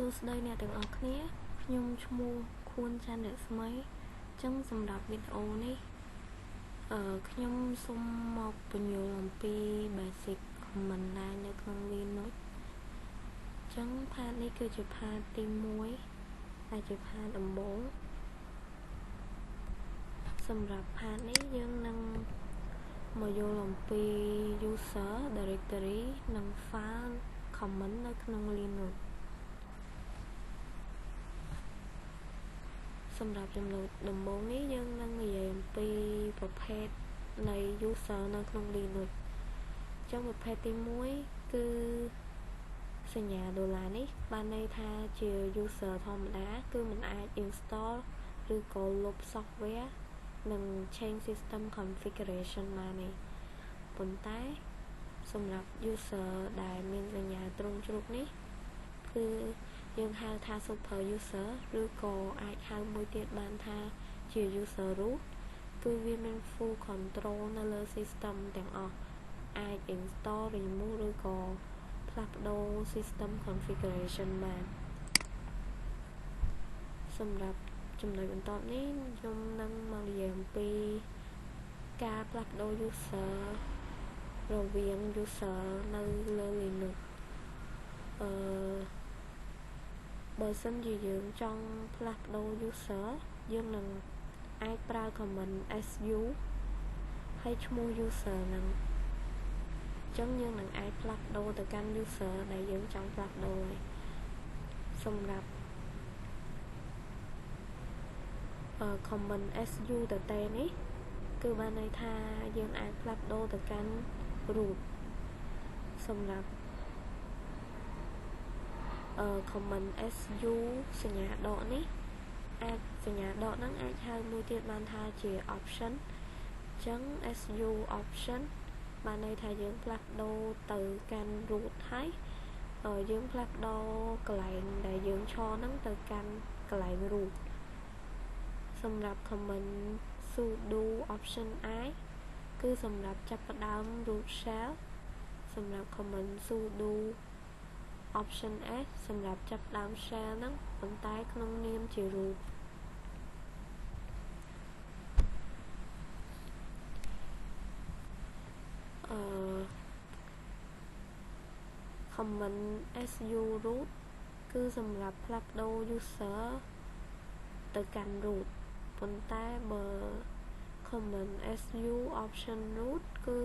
សួស្តីអ្នកទាំងអស់គ្នាខ្ញុំឈ្មោះខួនច័ន្ទរស្មីចឹងសម្រាប់វីដេអូនេះខ្ញុំសូមមកបញ្យល់អំពី basic command line នៅក្នុង Linux ចឹងផាតនេះគឺជាផាតទី1ដែលជាផាតដំបូងសម្រាប់ផាតនេះយើងនឹងមកយល់អំពី user directory និង file command នៅក្នុង Linux សម្រាប់ចំណុចដំបូងនេះយើងនឹងនិយាយអំពីប្រភេទនៃ user នៅក្នុង Linux ចឹងប្រភេទទី1គឺសញ្ញាដុល្លារនេះបានន័យថាជា user ធម្មតាគឺមិនអាច install ឬក៏លុប software និង change system configuration បានទេប៉ុន្តែសម្រាប់ user ដែលមានសញ្ញាទ្រង់ជ្រូកនេះគឺយើងហៅថា super user ឬក៏អាចហៅមួយទៀតបានថាជា user root គឺវាមាន full control នៅលើ system ទាំងអស់អាច install remove ឬក៏ផ្លាស់ប្ដូរ system configuration បានសម្រាប់ចំណុចបន្ទាប់នេះខ្ញុំនឹងមកនិយាយអំពីការផ្លាស់ប្ដូរ user រវាង user នៅលើ Linux បើសិនជាយើងចង់ផ្លាស់ប្ដូរ user យើងនឹងអាចប្រើ command su ហើយឈ្មោះ user នឹងអញ្ចឹងយើងនឹងអាចផ្លាស់ប្ដូរទៅកាន់ user ដែលយើងចង់ផ្លាស់ប្ដូរហើយសម្រាប់command su តតែនេះគឺបានន័យថាយើងអាចផ្លាស់ប្ដូរទៅកាន់ root សម្រាប់command su សញ្ញាដកនេះអាចសញ្ញាដកហ្នឹងអាចហៅមួយទៀតបានថាជា option អញ្ចឹង su option បានន័យថាយើងផ្លាស់ប្ដូរទៅកាន់ root ហើយយើងផ្លាស់ប្ដូរកន្លែងដែលយើងឈរហ្នឹងទៅកាន់កន្លែង root សម្រាប់ command sudo option i គឺសម្រាប់ចាប់ផ្ដើម root shell សម្រាប់ command sudo option s សម្រាប់ចាប់ផ្ដើម shell ហ្នឹងប៉ុន្តែក្នុងនាមជា root command su root គឺសម្រាប់ផ្លាស់ប្ដូរ user ទៅកាន់ root ប៉ុន្តែបើ command su option root គឺ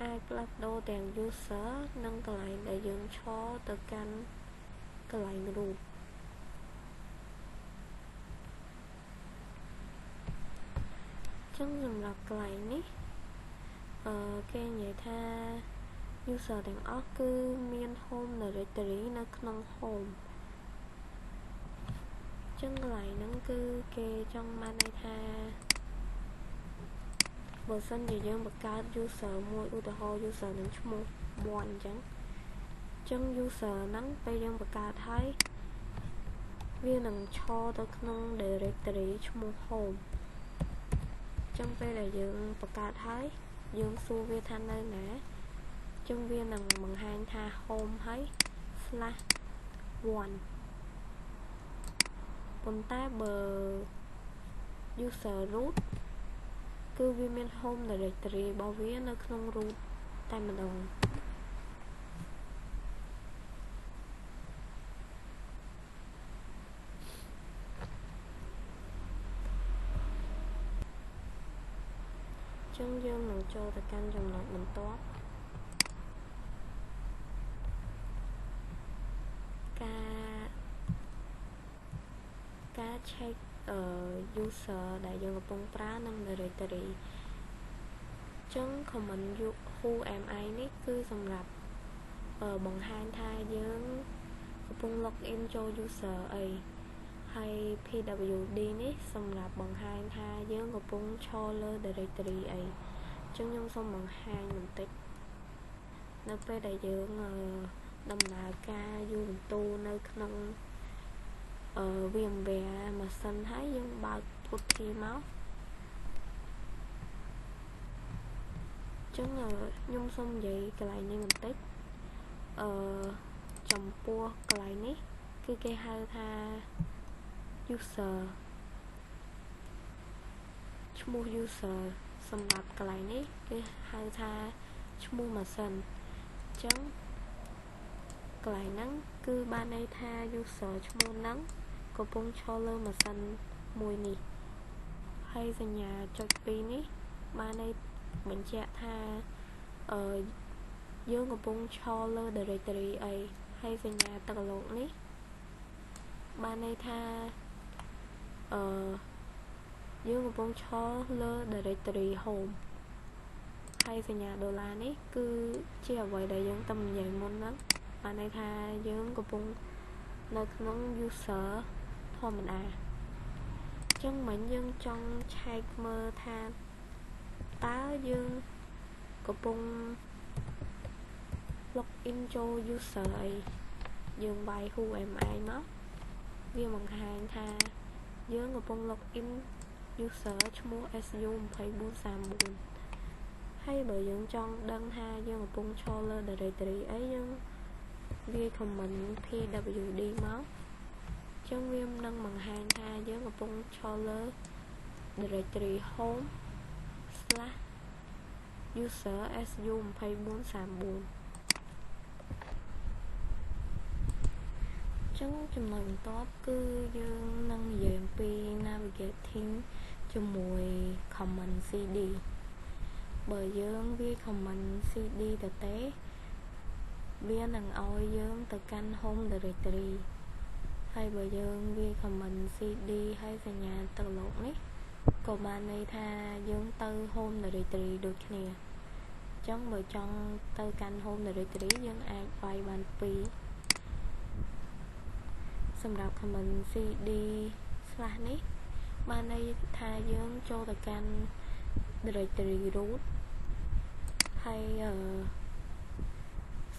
អាចផ្លាស់ប្ដូរទាំង user និងកន្លែងដែលយើងឈរទៅកាន់កន្លែង root ចឹងសម្រាប់កន្លែងនេះគេនិយាយថា user ទាំងអស់គឺមាន home directory នៅក្នុង home ចឹងកន្លែងហ្នឹងគឺគេចង់បានន័យថាបើសិនជាយើងបង្កើត user មួយឧទាហរណ៍ user នឹងឈ្មោះ 1 អញ្ចឹង user ហ្នឹងពេលយើងបង្កើតហើយវានឹងឈរទៅក្នុង directory ឈ្មោះ home អញ្ចឹងពេលដែលយើងបង្កើតហើយយើងសួរវាថានៅណាអញ្ចឹងវានឹងបង្ហាញថា home ហើយ /1 ប៉ុន្តែបើ user root គឺវាមាន home directory របស់វានៅក្នុង root តែម្ដងចឹងយើងនឹងចូលទៅកាន់ចំណុចបន្ទាប់ការ check user ដែលយើងកំពុងប្រើនឹង directory ចឹង command who am I នេះគឺសម្រាប់បង្ហាញថាយើងកំពុង log in ចូល user អីហើយ pwd នេះសម្រាប់បង្ហាញថាយើងកំពុងឈរលើ directory អីចឹងខ្ញុំសូមបង្ហាញបន្តិចនៅពេលដែលយើងដំណើរការយូរបន្ទូនៅក្នុងVMware machine ហើយយើងបើក putty មកចឹងខ្ញុំសូមនិយាយកន្លែងនេះបន្តិចចំពោះកន្លែងនេះ គឺគេហៅថា user ឈ្មោះ user សម្រាប់កន្លែងនេះគេហៅថាឈ្មោះម៉ាស៊ីនអញ្ចឹងកន្លែងហ្នឹងគឺបានន័យថា user ឈ្មោះហ្នឹងកំពុងឈរលើម៉ាស៊ីនមួយនេះហើយសញ្ញាចុច2នេះបានន័យបញ្ជាក់ថាយើងកំពុងឈរលើ directory អីហើយសញ្ញាទឹកកលោកនេះបានន័យថាយើងកំពុងឈរលើ directory home ហើយសញ្ញាដុល្លារនេះគឺជាអ្វីដែលយើងតំនិយាយមុនហ្នឹងបានន័យថាយើងកំពុងនៅក្នុង user ធម្មតាអញ្ចឹងមិញយើងចង់ឆែកមើលថាតើយើងកំពុង login ចូល user អីយើងវាយ who am I មកវាបង្ហាញថាយើងកំពុង login user ឈ្មោះ su2434 ហើយបើយើងចង់ដឹងថាយើងកំពុងឈរលើ directory អីយើងវា comment pwd មកចឹងវានឹងបង្ហាញថាយើងកំពុងឈរលើ directory home / user su2434 ចឹងចំណុចបន្ទាប់គឺយើងនឹងនិយាយអំពី navigating ជាមួយ command cd បើយើងវា command cd ទៅទេវានឹងឲ្យយើងទៅកាន់ home directory ហើយបើយើងវា command cd ហើយសញ្ញាទឹកលោកនេះក៏បានន័យថាយើងទៅ home directory ដូចគ្នាអញ្ចឹងបើចង់ទៅកាន់ home directory យើងអាចវាយបាន2សម្រាប់ command cd / នេះបានន័យថាយើងចូលទៅកាន់ directory root ហើយ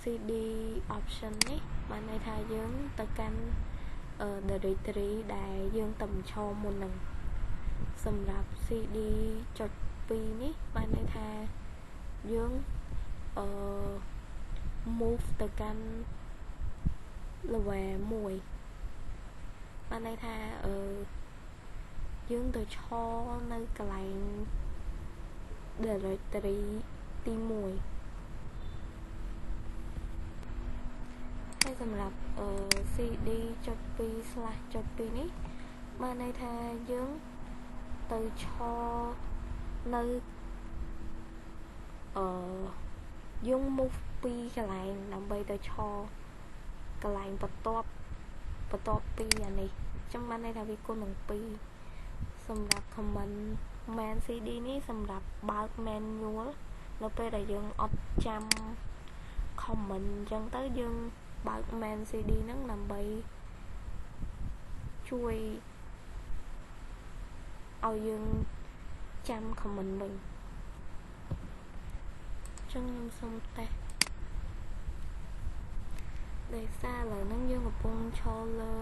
cd option នេះបានន័យថាយើងទៅកាន់directory ដែលយើងទៅបញ្ឈរមុននឹងសម្រាប់ cd ចុច2នេះបានន័យថាយើងmove ទៅកាន់ level 1បានន័យថាយើងទៅឈរនៅកន្លែង directory ទី1ហើយសម្រាប់cd ចុច2 / ចុច2នេះបានន័យថាយើងទៅឈរនៅយើង move ពីកន្លែងដើម្បីទៅឈរកន្លែងបន្ទាប់ពីអានេះចឹងបានន័យថាវាគុណនឹង2សម្រាប់ command man cd នេះសម្រាប់បើក manual នៅពេលដែលយើងអត់ចាំ comment ចឹងទៅយើងបើក man cd ហ្នឹងដើម្បីជួយឲ្យយើងចាំ comment វិញចឹងខ្ញុំសូមតេស្តដោយសារឥឡូវហ្នឹងយើងកំពុងឈរលើ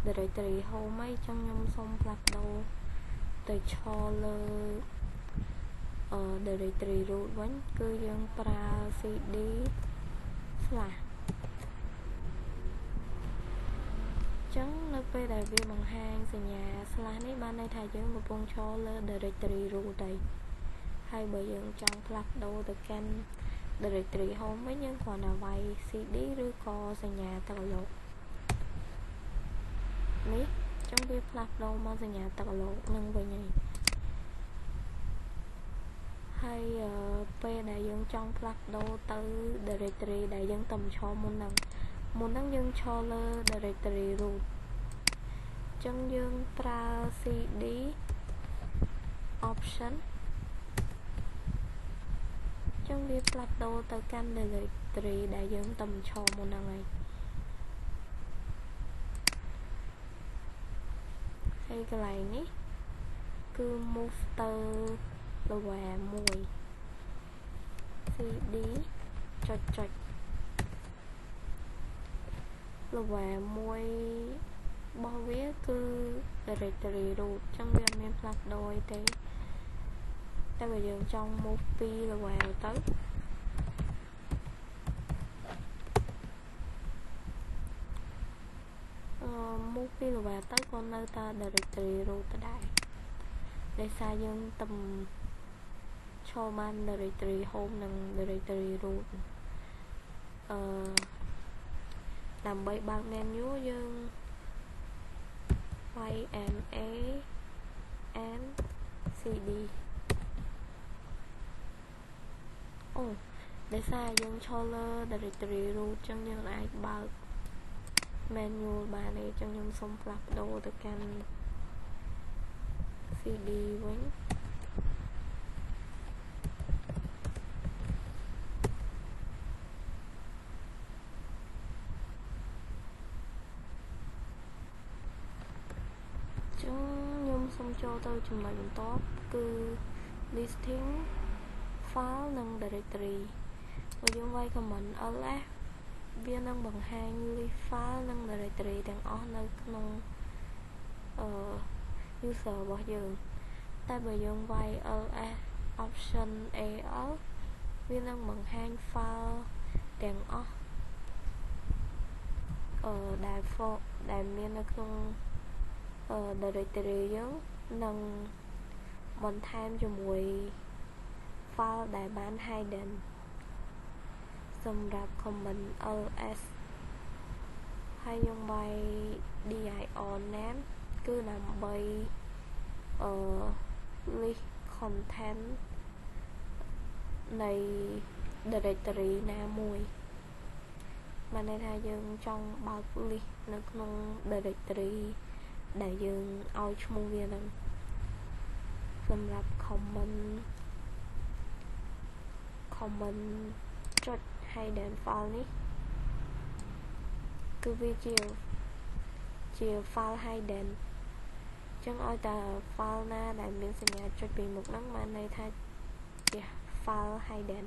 directory home ហើយចឹងខ្ញុំសូមផ្លាស់ប្ដូរទៅឈរលើ directory root វិញគឺយើងប្រើ cd / ចឹងនៅពេលដែលវាបង្ហាញសញ្ញា / នេះបានន័យថាយើងកំពុងឈរលើ directory root ហើយបើយើងចង់ផ្លាស់ប្ដូរទៅកាន់ directory home វិញយើងគ្រាន់តែវាយ cd ឬក៏សញ្ញាទឹកកលោកនេះចឹងវាផ្លាស់ប្ដូរមកសញ្ញាទឹកកលោកនឹងវិញហើយពេលដែលយើងចង់ផ្លាស់ប្ដូរទៅ directory ដែលយើងតំឈរមុនហ្នឹងយើងឈរលើ directory root ចឹងយើងប្រើ cd option ចឹងវាផ្លាស់ប្ដូរទៅកាន់ directory ដែលយើងតំឈរមុនហ្នឹងហើយកន្លែងនេះគឺ move ទៅ level 1 cd ចុច level 1របស់វាគឺ directory root ចឹងវាអត់មានផ្លាស់ប្ដូរអីទេតែបើយើងចង់ move ពី level ទៅ move ពី level ទៅក៏នៅតែ directory root ដដែលដោយសារយើងទំចូលបាន directory home និង directory root ដើម្បីបើក menu យើងវាយ ma and cd អូដោយសារយើងចូលលើ directory root ចឹងយើងអាចបើក menu បានទេចឹងខ្ញុំសូមផ្លាស់ប្ដូរទៅកាន់ cd វិញខ្ញុំសូមចូលទៅចំណុចបន្ទាប់គឺ listing file និង directory បើយើងវាយ command ls វានឹងបង្ហាញ list file និង directory ទាំងអស់នៅក្នុងuser របស់យើងតែបើយើងវាយ ls option al វានឹងបង្ហាញ file ទាំងអស់ដែលមាននៅក្នុង directory យើងនឹងបន្ថែមជាមួយ file ដែលបាន hidden សម្រាប់ command ls ហើយយើងវាយ dir name គឺដើម្បី list content នៃ directory ណាមួយបានន័យថាយើងចង់បើក list នៅក្នុង directory ដែលយើងឲ្យឈ្មោះវានឹងសម្រាប់ comment ចុច hidden file នេះគឺវាជា file hidden ចឹងឲ្យតែ file ណាដែលមានសញ្ញាចុចពីមុខហ្នឹងបានន័យថាជា file hidden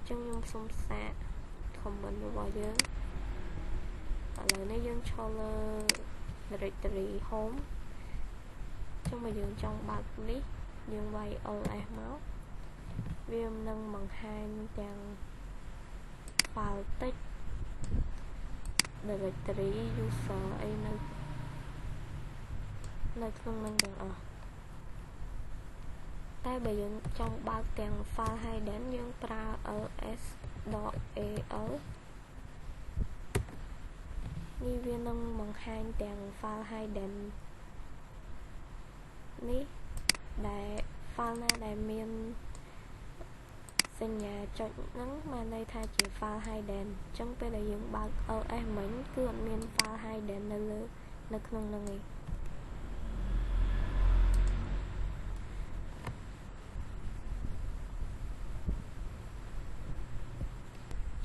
ចឹងខ្ញុំសូមសាក comment របស់យើងឥឡូវនេះយើងចូលលើ directory home ចឹងបើយើងចង់បើកនេះយើងវាយ ls មកវានឹងបង្ហាញទាំង file text directory user អីនៅក្នុងនឹងទាំងអស់តែបើយើងចង់បើកទាំង file hidden យើងប្រើ ls.al នេះវានឹងបង្ហាញទាំង file hidden នេះដែល file ណាដែលមានសញ្ញាចុចហ្នឹងបានន័យថាជា file hidden អញ្ចឹងពេលដែលយើងបើក ls មិញគឺអត់មាន file hidden នៅក្នុងហ្នឹងទេ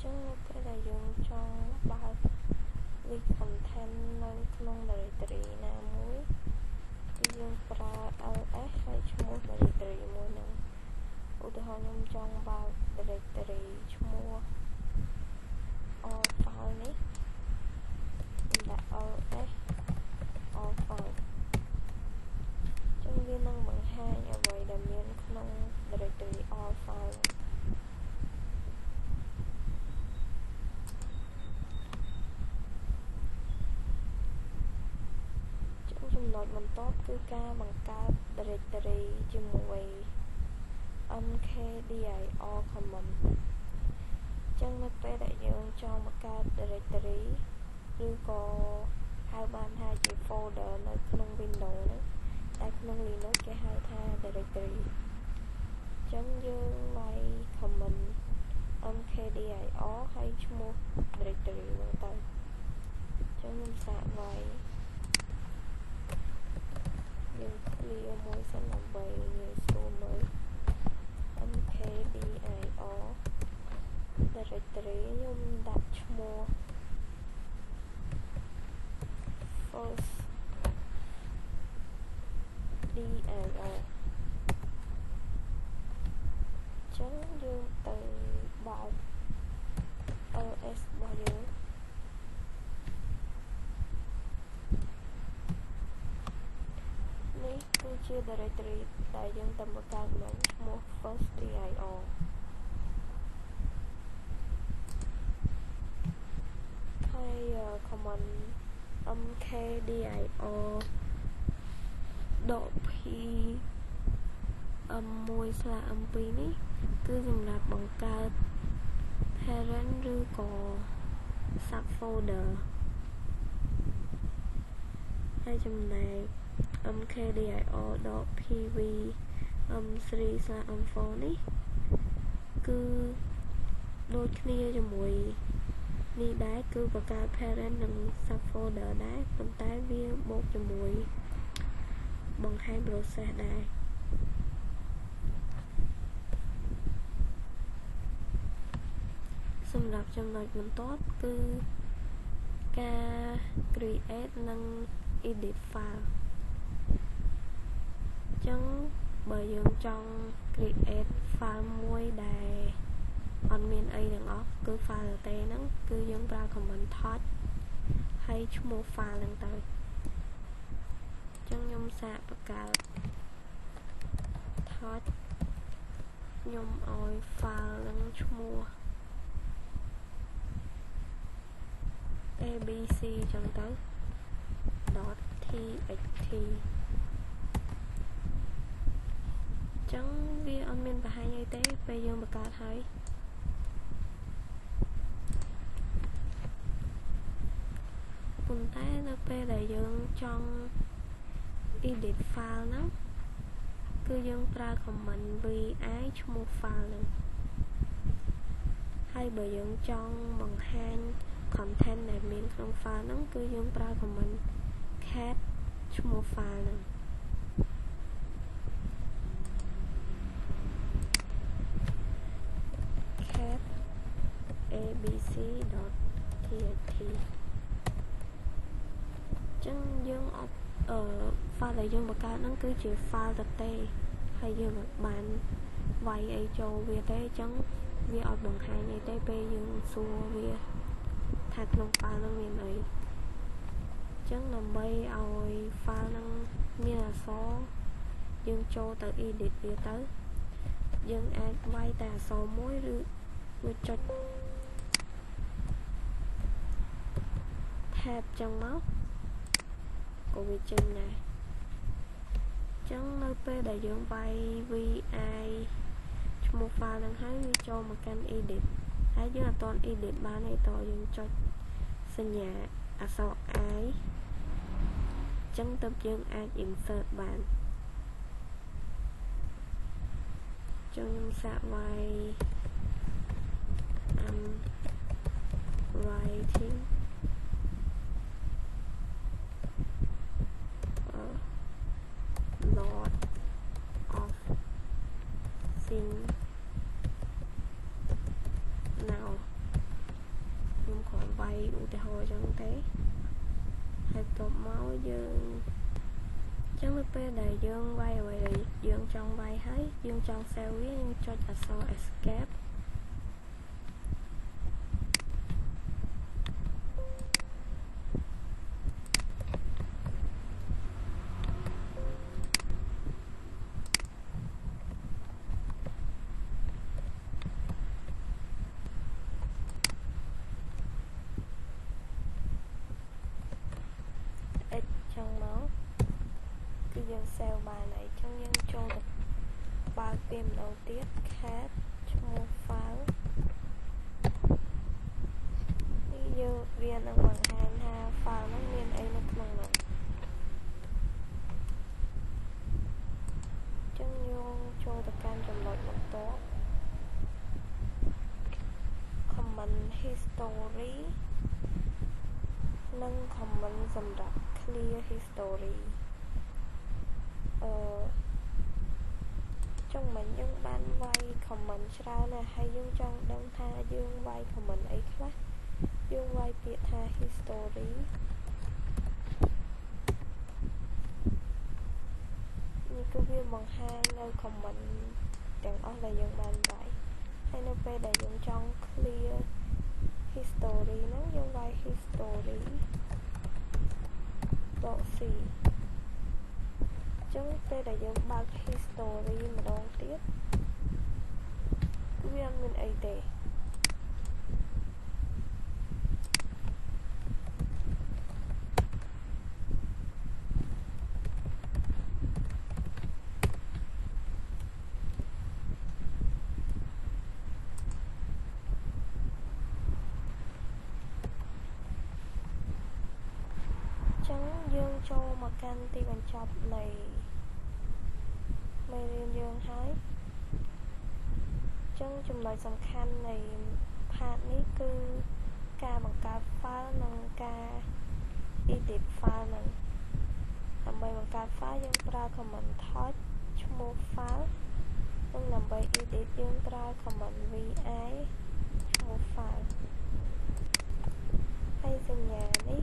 ចឹងពេលដែលយើងចង់បើក list content នៅក្នុង directory ណាមួយគឺយើងប្រើ ls ហើយឈ្មោះ directory មួយហ្នឹងឧទាហរណ៍ខ្ញុំចង់បើក directory ឈ្មោះ all file នេះខ្ញុំដាក់ ls all file ចឹងវានឹងបង្ហាញអ្វីដែលមានក្នុង directory all file ចំណុចបន្ទាប់គឺការបង្កើត directory ជាមួយ mkdir command ចឹងនៅពេលដែលយើងចង់បង្កើត directory ឬក៏ហៅបានថាជា folder នៅក្នុង Windows ហ្នឹងតែក្នុង Linux គេហៅថា directory ចឹងយើងវាយ command mkdir ហើយឈ្មោះ directory ហ្នឹងទៅចឹងខ្ញុំសាកវាយយើង clear មួយសិនដើម្បីងាយស្រួលមើល mkdir directory ខ្ញុំដាក់ឈ្មោះ first dir ចឹងយើងទៅបើក ls របស់យើងនេះគឺជា directory ដែលយើងទៅបង្កើតឡើងឈ្មោះ first dir ហើយ command mkdir độ p 1/m2 នេះគឺសម្រាប់បង្កើត parent ឬក៏ subfolder ហើយចំណែក mkdir.pv m3/m4 នេះគឺដូចគ្នាជាមួយនេះដែរគឺបង្កើត parent និង subfolder ដែរប៉ុន្តែវាបូកជាមួយបង្ហាញ process ដែរសម្រាប់ចំណុចបន្ទាប់គឺការ create និង edit file អញ្ចឹងបើយើងចង់ create file មួយដែលអត់មានអីទាំងអស់គឺ file ទេហ្នឹងគឺយើងប្រើ command touch ហើយឈ្មោះ file ហ្នឹងទៅអញ្ចឹងខ្ញុំសាកបង្កើត touch ខ្ញុំឲ្យ file ហ្នឹងឈ្មោះ abc អញ្ចឹងទៅ .txt អញ្ចឹងវាអត់មានបង្ហាញអីទេពេលយើងបង្កើតហើយប៉ុន្តែនៅពេលដែលយើងចង់ edit file ហ្នឹងគឺយើងប្រើ command vi ឈ្មោះ file ហ្នឹងហើយបើយើងចង់បង្ហាញ content ដែលមានក្នុង file ហ្នឹងគឺយើងប្រើ command cat ឈ្មោះ file ហ្នឹងcat abc.txt ចឹងយើងអត់file ដែលយើងបង្កើតហ្នឹងគឺជា file ទទេហើយយើងអត់បានវាយអីចូលវាទេអញ្ចឹងវាអត់បង្ហាញអីទេពេលយើងសួរវាថាក្នុង file ហ្នឹងមានអីអញ្ចឹងដើម្បីឲ្យ file ហ្នឹងមានអក្សរយើងចូលទៅ edit វាទៅយើងអាចវាយតែអក្សរមួយឬវាចុច tab ចឹងមកក៏វាចេញដែរអញ្ចឹងនៅពេលដែលយើងវាយ vi ឈ្មោះ file ហ្នឹងហើយវាចូលមកកាន់ edit ហើយយើងអត់ទាន់ edit បានទេតយើងចុចសញ្ញាអក្សរ i អញ្ចឹងទើបយើងអាច insert បានចឹងខ្ញុំសាកវាយ I'm writing a lot of things now ខ្ញុំគ្រាន់វាយឧទាហរណ៍ចឹងទេហើយបន្ទាប់មកយើងចឹងនៅពេលដែលយើងវាយអ្វីដែលយើងចង់វាយហើយយើងចង់ save វាយើងចុចអក្សរ escape x ចឹងមកគឺយើង save បានហើយអញ្ចឹងយើងចូលទៅបើកវាម្ដងទៀត cat ឈ្មោះ file នេះយើងវានឹងបង្ហាញថា file ហ្នឹងមានអីនៅក្នុងហ្នឹងអញ្ចឹងយើងចូលទៅកាន់ចំណុចបន្ទាប់ command history និង command សម្រាប់ clear history ចុងមិញយើងបានវាយ command ច្រើនណាស់ហើយយើងចង់ដឹងថាយើងវាយ command អីខ្លះយើងវាយពាក្យថា history នេះគឺវាបង្ហាញនៅ command ទាំងអស់ដែលយើងបានវាយហើយនៅពេលដែលយើងចង់ clear history ហ្នឹងយើងវាយ history .c ចឹងពេលដែលយើងបើក history ម្ដងទៀតវាអត់មានអីទេ យើងចូលមកកាន់ទីបញ្ចប់នៃមេរៀនយើងហើយចឹងចំណុចសំខាន់នៃ part នេះគឺការបង្កើត file និងការ edit file នឹងដើម្បីបង្កើត file យើងប្រើ command touch ឈ្មោះ file និងដើម្បី edit យើងប្រើ command vi ឈ្មោះ file ហើយសញ្ញានេះ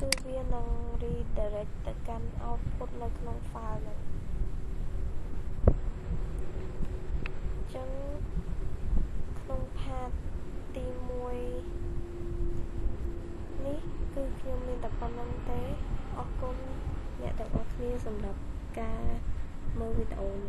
គឺវានឹង redirect ទៅកាន់ output នៅក្នុង file ហ្នឹងចឹងក្នុង part ទី1នេះគឺខ្ញុំមានតែប៉ុណ្្នឹងទេអរគុណអ្នកទាំងអស់គ្នាសម្រាប់ការមើលវីដេអូនេះ